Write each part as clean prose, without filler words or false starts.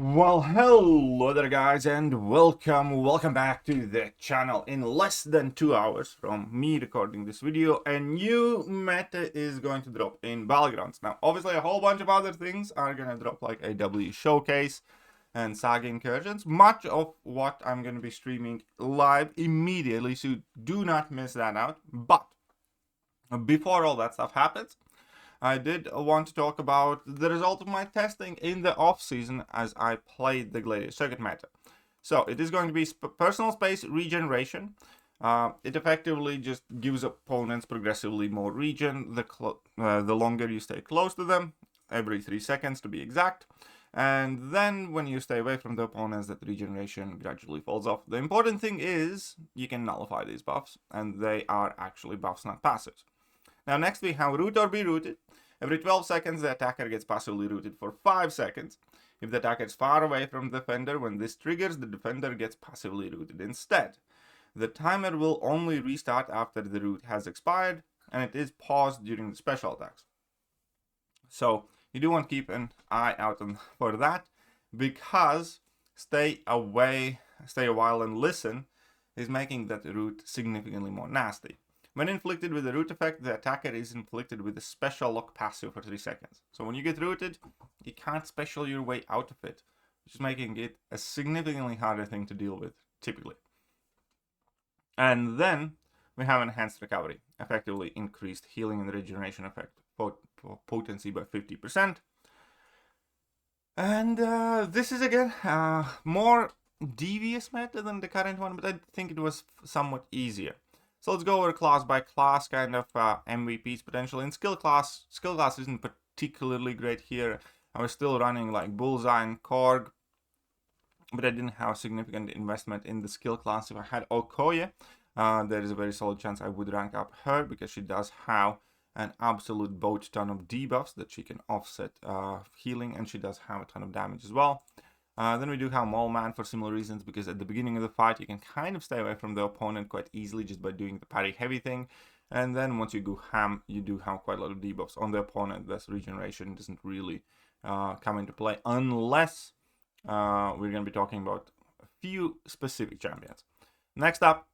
Well, hello there guys, and welcome back to the channel. In less than 2 hours from me recording this video, a new meta is going to drop in Battlegrounds. Now obviously a whole bunch of other things are gonna drop, like AW Showcase and Saga Incursions, much of what I'm gonna be streaming live immediately, so do not miss that out. But before all that stuff happens, I did want to talk about the result of my testing in the off-season as I played the Gladiator Circuit meta. So it is going to be personal space regeneration. It effectively just gives opponents progressively more regen the longer you stay close to them, every 3 seconds to be exact. And then when you stay away from the opponents, that regeneration gradually falls off. The important thing is you can nullify these buffs, and they are actually buffs, not passives. Now next we have root or be rooted. Every 12 seconds the attacker gets passively rooted for 5 seconds. If the attacker is far away from the defender, when this triggers, the defender gets passively rooted instead. The timer will only restart after the root has expired, and it is paused during the special attacks. So you do want to keep an eye out for that, because stay a while and listen is making that root significantly more nasty. When inflicted with the root effect, the attacker is inflicted with a special lock passive for 3 seconds. So when you get rooted, you can't special your way out of it, which is making it a significantly harder thing to deal with, typically. And then we have enhanced recovery, effectively increased healing and regeneration effect potency by 50%. And this is again more devious meta than the current one, but I think it was somewhat easier. So let's go over class by class, kind of MVPs potentially. In skill class isn't particularly great here. I was still running like Bullseye and Korg, but I didn't have significant investment in the skill class. If I had Okoye, there is a very solid chance I would rank up her, because she does have an absolute boat ton of debuffs that she can offset healing, and she does have a ton of damage as well. Then we do have Mole Man for similar reasons, because at the beginning of the fight you can kind of stay away from the opponent quite easily just by doing the parry heavy thing. And then once you go ham, you do have quite a lot of debuffs on the opponent. This regeneration doesn't really come into play unless we're going to be talking about a few specific champions. Next up,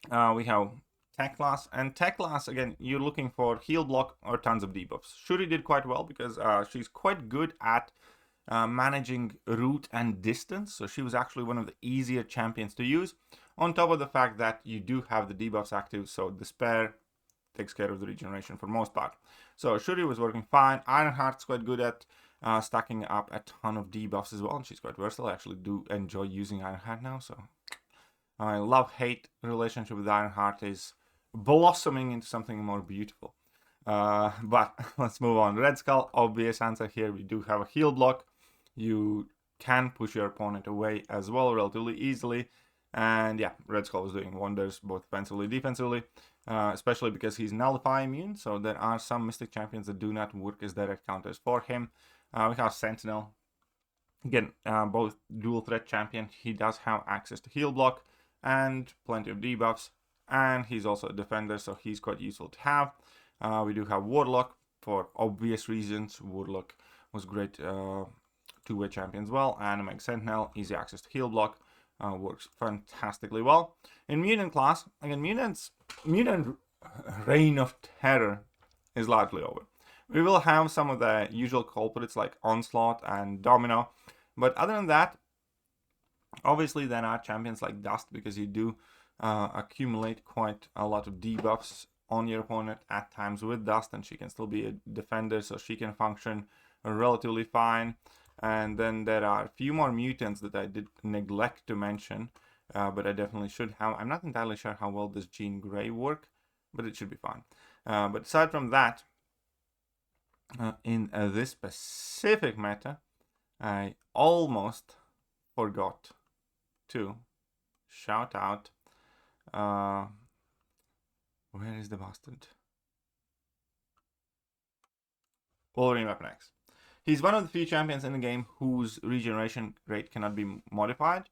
we have Tech class. And Tech class, again, you're looking for heal block or tons of debuffs. Shuri did quite well because she's quite good at managing root and distance, so she was actually one of the easier champions to use, on top of the fact that you do have the debuffs active, so Despair takes care of the regeneration for most part. So Shuri was working fine. Ironheart's quite good at stacking up a ton of debuffs as well, and she's quite versatile. I actually do enjoy using Ironheart now, so my love-hate relationship with Ironheart is blossoming into something more beautiful. But let's move on. Red Skull, obvious answer here. We do have a heal block. You can push your opponent away as well relatively easily. And yeah, Red Skull is doing wonders both offensively and defensively, especially because he's nullify immune. So there are some Mystic champions that do not work as direct counters for him. We have Sentinel. Again, both dual threat champion. He does have access to heal block and plenty of debuffs. And he's also a defender, so he's quite useful to have. We do have Warlock for obvious reasons. Warlock was great two-way champion as well. And Omega Sentinel, easy access to heal block, works fantastically well. In Mutant class, again, Mutant reign of terror is largely over. We will have some of the usual culprits like Onslaught and Domino, but other than that, obviously there are champions like Dust, because you do accumulate quite a lot of debuffs on your opponent at times with Dust, and she can still be a defender, so she can function relatively fine. And then there are a few more mutants that I did neglect to mention, but I definitely should have. I'm not entirely sure how well does Jean Grey work, but it should be fine. But aside from that, in this specific meta, I almost forgot to shout out where is the bastard? Wolverine Weapon X. He's one of the few champions in the game whose regeneration rate cannot be modified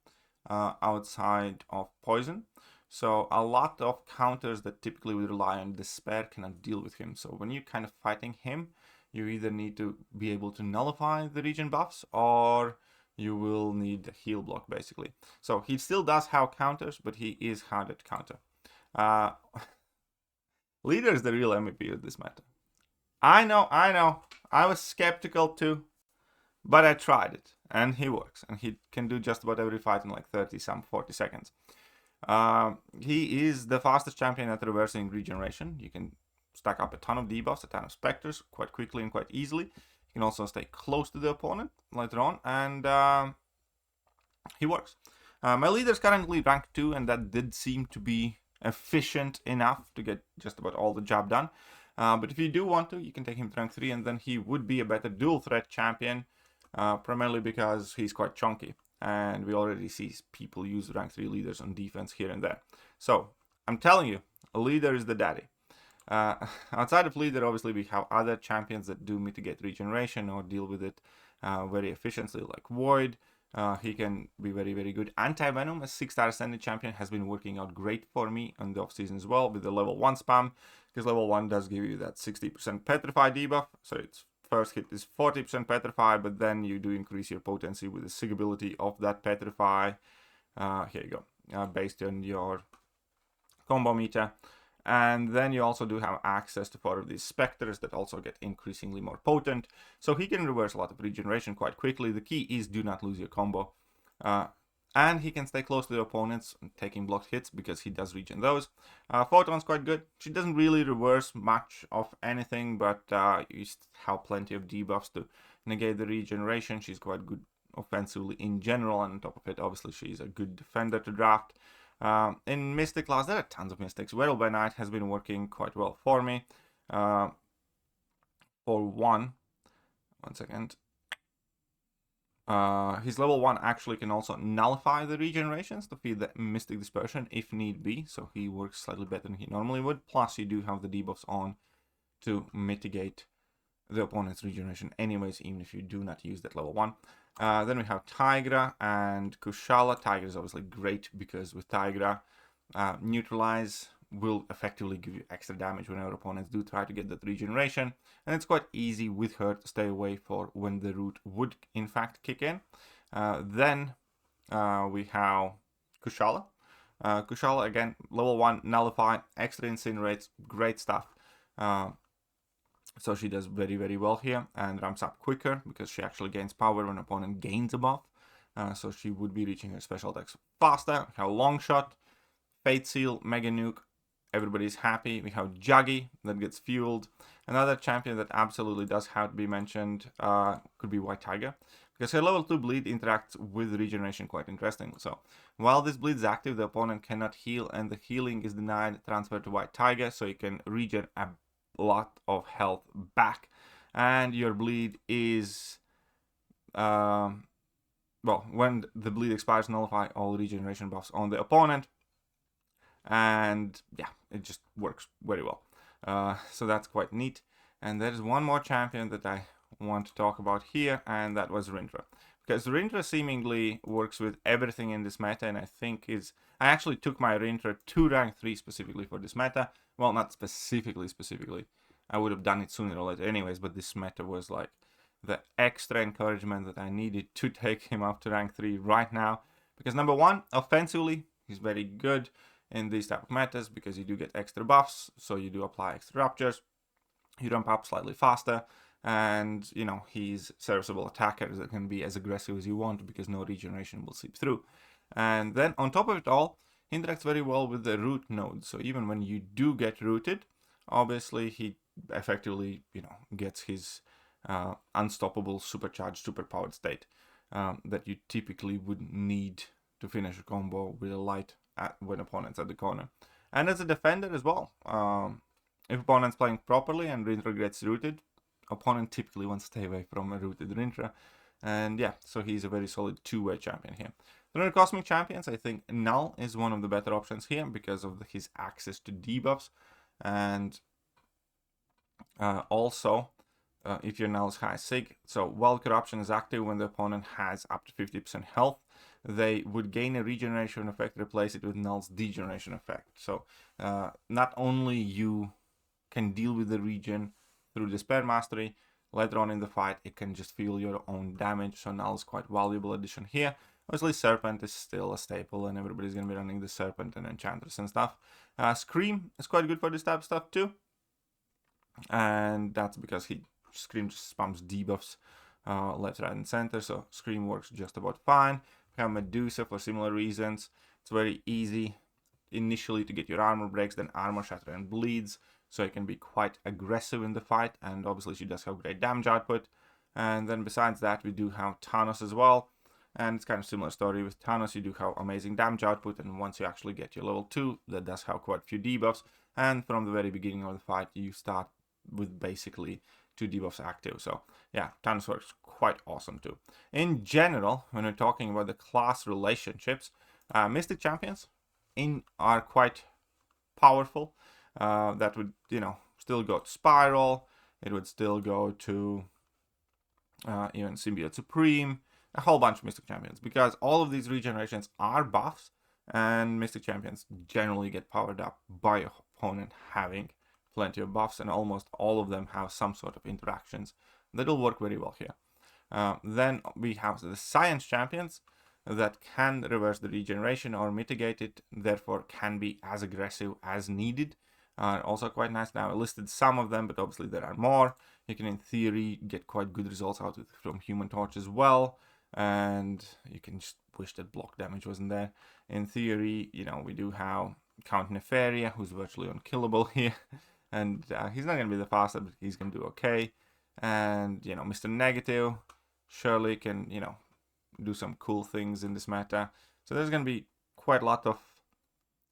outside of poison. So a lot of counters that typically would rely on Despair cannot deal with him. So when you're kind of fighting him, you either need to be able to nullify the regen buffs or you will need the heal block basically. So he still does have counters, but he is harder to counter. Leader is the real MVP of this meta. I know. I was skeptical too, but I tried it, and he works, and he can do just about every fight in like 40 seconds. He is the fastest champion at reversing regeneration. You can stack up a ton of debuffs, a ton of specters quite quickly and quite easily. You can also stay close to the opponent later on, and he works. My leader is currently rank 2, and that did seem to be efficient enough to get just about all the job done. But if you do want to, you can take him to rank 3, and then he would be a better dual threat champion, primarily because he's quite chunky. And we already see people use rank 3 leaders on defense here and there. So, I'm telling you, a leader is the daddy. Outside of leader, obviously, we have other champions that do mitigate regeneration or deal with it very efficiently, like Void. He can be very, very good. Anti-Venom, a 6-star ascended champion, has been working out great for me on the off-season as well with the level 1 spam, because level 1 does give you that 60% Petrify debuff, so its first hit is 40% Petrify, but then you do increase your potency with the sig ability of that Petrify. Here you go, based on your combo meter. And then you also do have access to 4 of these specters that also get increasingly more potent. So he can reverse a lot of regeneration quite quickly. The key is do not lose your combo. And he can stay close to the opponents, taking blocked hits because he does regen those. Photon's quite good. She doesn't really reverse much of anything, but you have plenty of debuffs to negate the regeneration. She's quite good offensively in general, and on top of it, obviously, she's a good defender to draft. In Mystic class, there are tons of Mystics. Werewolf by Night has been working quite well for me. For one second. His level 1 actually can also nullify the regenerations to feed the Mystic Dispersion if need be, so he works slightly better than he normally would. Plus, you do have the debuffs on to mitigate the opponent's regeneration anyways, even if you do not use that level 1. Then we have Tigra and Kushala. Tigra is obviously great because with Tigra, Neutralize will effectively give you extra damage whenever opponents do try to get that regeneration. And it's quite easy with her to stay away for when the root would in fact kick in. Then we have Kushala. Kushala, again, level 1, Nullify, extra Incinerates, great stuff. So she does very, very well here and ramps up quicker because she actually gains power when opponent gains a buff. So she would be reaching her special attacks faster. We have Long Shot, Fate Seal, Mega Nuke. Everybody's happy. We have Juggy that gets fueled. Another champion that absolutely does have to be mentioned could be White Tiger, because her level 2 bleed interacts with regeneration quite interesting. So while this bleed is active, the opponent cannot heal, and the healing is denied transfer to White Tiger, so you can regen a lot of health back, and your bleed is well, when the bleed expires, nullify all regeneration buffs on the opponent, and yeah, it just works very well. So that's quite neat. And there's one more champion that I want to talk about here, and that was Rindra, because Rindra seemingly works with everything in this meta, and I think I actually took my Rindra to rank 3 specifically for this meta. Well, not specifically. I would have done it sooner or later anyways, but this meta was like the extra encouragement that I needed to take him up to rank 3 right now. Because number 1, offensively, he's very good in these type of metas because you do get extra buffs, so you do apply extra ruptures, you ramp up slightly faster, and you know, he's serviceable attacker that can be as aggressive as you want because no regeneration will seep through. And then on top of it all, he interacts very well with the root node, so even when you do get rooted, obviously he effectively, you know, gets his unstoppable supercharged superpowered state that you typically would need to finish a combo with a light when opponent's at the corner. And as a defender as well, if opponent's playing properly and Rindra gets rooted, opponent typically wants to stay away from a rooted Rindra. And yeah, so he's a very solid two-way champion here. Then on Cosmic Champions, I think Null is one of the better options here because of his access to debuffs. And also, if your Null is high sig, so while Corruption is active when the opponent has up to 50% health, they would gain a regeneration effect, replace it with Null's degeneration effect. So not only you can deal with the regen through Despair Mastery, later on in the fight it can just feel your own damage, so Null is quite valuable addition here. Obviously Serpent is still a staple and everybody's going to be running the Serpent and Enchantress and stuff. Scream is quite good for this type of stuff too, and that's because Scream just spams debuffs left, right and center, so Scream works just about fine. We have Medusa for similar reasons. It's very easy initially to get your armor breaks, then armor shatter and bleeds, so it can be quite aggressive in the fight, and obviously she does have great damage output. And then besides that we do have Thanos as well, and it's kind of similar story. With Thanos you do have amazing damage output, and once you actually get your level 2 that does have quite a few debuffs, and from the very beginning of the fight you start with basically 2 debuffs active. So yeah, Thanos works quite awesome too. In general, when we're talking about the class relationships, Mystic Champions are quite powerful. That would, still go to Spiral. It would still go to even Symbiote Supreme, a whole bunch of Mystic Champions, because all of these regenerations are buffs, and Mystic Champions generally get powered up by your opponent having plenty of buffs, and almost all of them have some sort of interactions that'll work very well here. Then we have the Science Champions that can reverse the regeneration or mitigate it, therefore can be as aggressive as needed. Also quite nice. Now I listed some of them, but obviously there are more. You can in theory get quite good results out from Human Torch as well, and you can just wish that block damage wasn't there. In theory, we do have Count Nefaria, who's virtually unkillable here, and he's not going to be the fastest, but he's going to do okay. And Mr. Negative surely can do some cool things in this meta. So there's going to be quite a lot of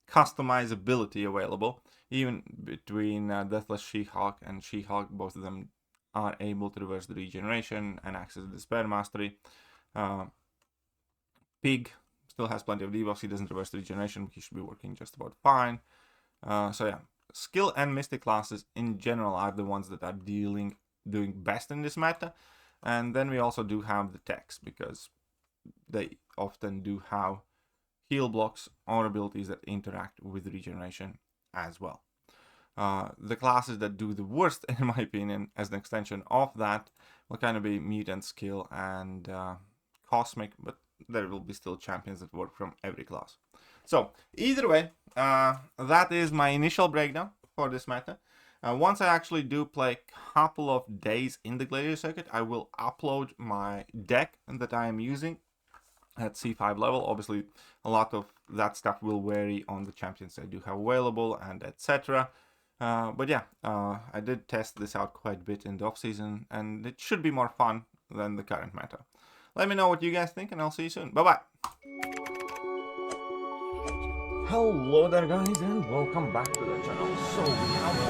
customizability available, even between Deathless She-Hulk and She-Hulk. Both of them are able to reverse the regeneration and access the Despair Mastery. Pig still has plenty of debuffs. He doesn't reverse the regeneration, but he should be working just about fine. So yeah, skill and mystic classes in general are the ones that are doing best in this meta. And then we also do have the techs, because they often do have heal blocks or abilities that interact with regeneration as well. The classes that do the worst, in my opinion, as an extension of that, will kind of be Mutant, Skill, and Cosmic, but there will be still champions that work from every class. So either way, that is my initial breakdown for this meta. Once I actually do play a couple of days in the Gladiator circuit, I will upload my deck that I am using at C5 level. Obviously, a lot of that stuff will vary on the champions I do have available and etc. But yeah, I did test this out quite a bit in the off-season, and it should be more fun than the current meta. Let me know what you guys think, and I'll see you soon. Bye-bye! Hello there guys, and welcome back to the channel. So we have